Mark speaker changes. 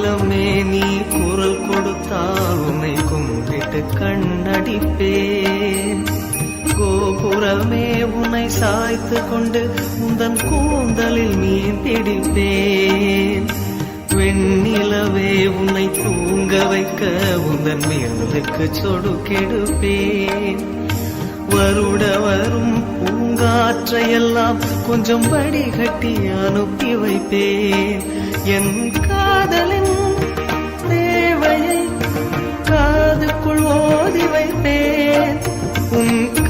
Speaker 1: வெண்ணிலமே நீ குரல் கொடுத்தால் உன்னை கும்பிட்டு கண்ணடிப்பேன். கோபுரமே உன்னை சாய்த்து கொண்டு உந்தன் கூந்தலில் மீன் பிடிப்பேன். வெண்ணிலவே உன்னை தூங்க வைக்க உந்தன் மேலுக்கு சொடுக்கெடுப்பேன். வருட வரும் பூங்காற்றையெல்லாம் கொஞ்சம் வடிகட்டி அனுப்பி வைப்பேன். என் காதலின் தேவையை காதுக்குள் ஓதி வைப்பேன். உன்